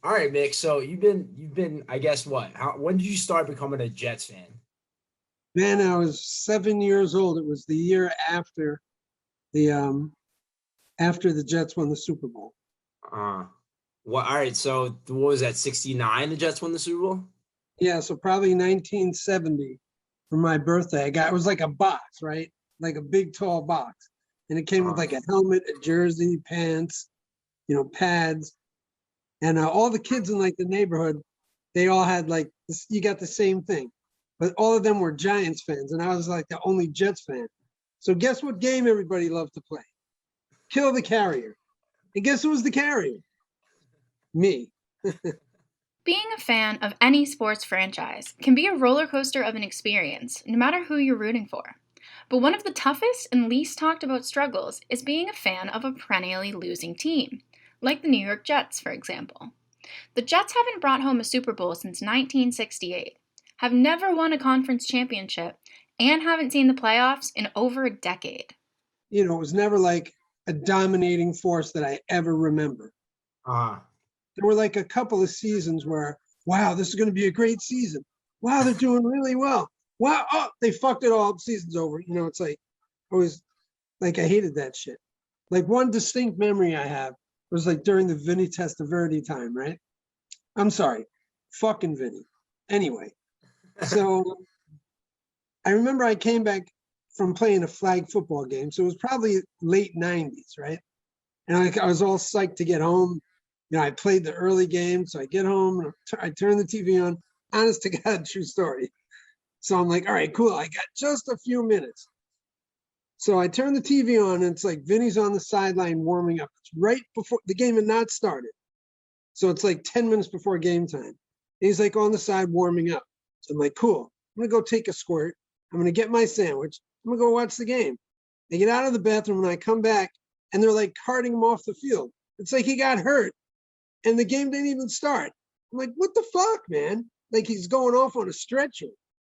All right, Mick. So you've been, I guess what? When did you start becoming a Jets fan? Man, I was 7 years old. It was the year the after the Jets won the Super Bowl. Uh, what? All right. So what was that? 69. The Jets won the Super Bowl. Yeah, so probably 1970 for my birthday. It was like a box, right? Like a big tall box. And it came with Uh, like a helmet, a jersey, pants, pads. And all the kids in like the neighborhood, they all had like this, you got the same thing. But all of them were Giants fans, and I was like the only Jets fan. So guess what game everybody loved to play? Kill the Carrier. And guess who was the Carrier? Me. Being a fan of any sports franchise can be a roller coaster of an experience, no matter who you're rooting for. But one of the toughest and least talked about struggles is being a fan of a perennially losing team, like the New York Jets, for example. The Jets haven't brought home a Super Bowl since 1968, have never won a conference championship, and haven't seen the playoffs in over a decade. It was never like a dominating force that I ever remember. uh, There were like a couple of seasons where, wow, this is going to be a great season. Wow, they're doing really well. Wow, oh, they fucked it all up. Season's over. It's like I was like I hated that shit. Like one distinct memory I have was like during the Vinny Testaverde time, right? I'm sorry, fucking Vinny. Anyway, so I remember I came back from playing a flag football game, so it was probably late '90s, right? And I was all psyched to get home. I played the early game, so I get home and I turn the TV on. Honest to God, true story. So I'm like, all right, cool. I got just a few minutes. So I turn the TV on, and it's like Vinny's on the sideline warming up. It's right before the game had not started. So it's like 10 minutes before game time. And he's like on the side warming up. So I'm like, cool. I'm going to go take a squirt. I'm going to get my sandwich. I'm going to go watch the game. I get out of the bathroom and I come back, and they're like carting him off the field. It's like he got hurt and the game didn't even start. I'm like, what the fuck, man? Like he's going off on a stretcher.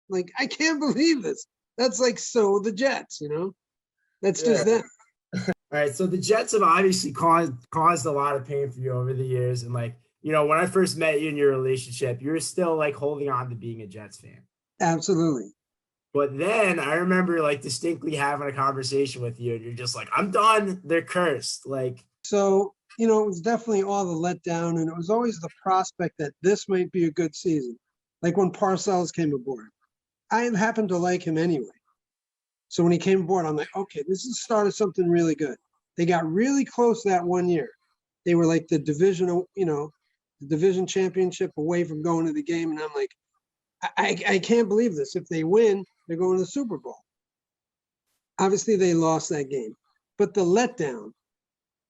Like, I can't believe this. That's like so the Jets. That's just yeah. them. All right. So the Jets have obviously caused a lot of pain for you over the years, and when I first met you in your relationship, you were still like holding on to being a Jets fan. Absolutely. But then I remember like distinctly having a conversation with you, and you're just like, "I'm done. They're cursed." Like, So, it was definitely all the letdown, and it was always the prospect that this might be a good season. Like when Parcells came aboard. I happened to like him anyway. So when he came aboard, I'm like, okay, this is the start of something really good. They got really close that one year. They were like the division championship away from going to the game. And I'm like, I can't believe this. If they win, they're going to the Super Bowl. Obviously, they lost that game. But the letdown,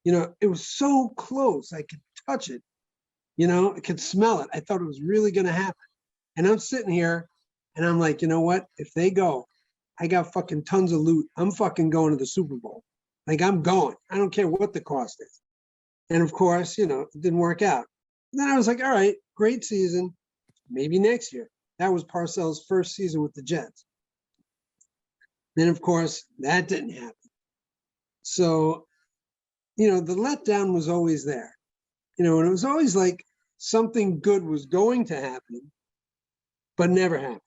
it was so close. I could touch it. I could smell it. I thought it was really going to happen. And I'm sitting here and I'm like, you know what? If they go, I got fucking tons of loot. I'm fucking going to the Super Bowl. Like, I'm going. I don't care what the cost is. And of course, it didn't work out. And then I was like, all right, great season. Maybe next year. That was Parcells' first season with the Jets. Then, of course, that didn't happen. So, the letdown was always there. And it was always like something good was going to happen, but never happened.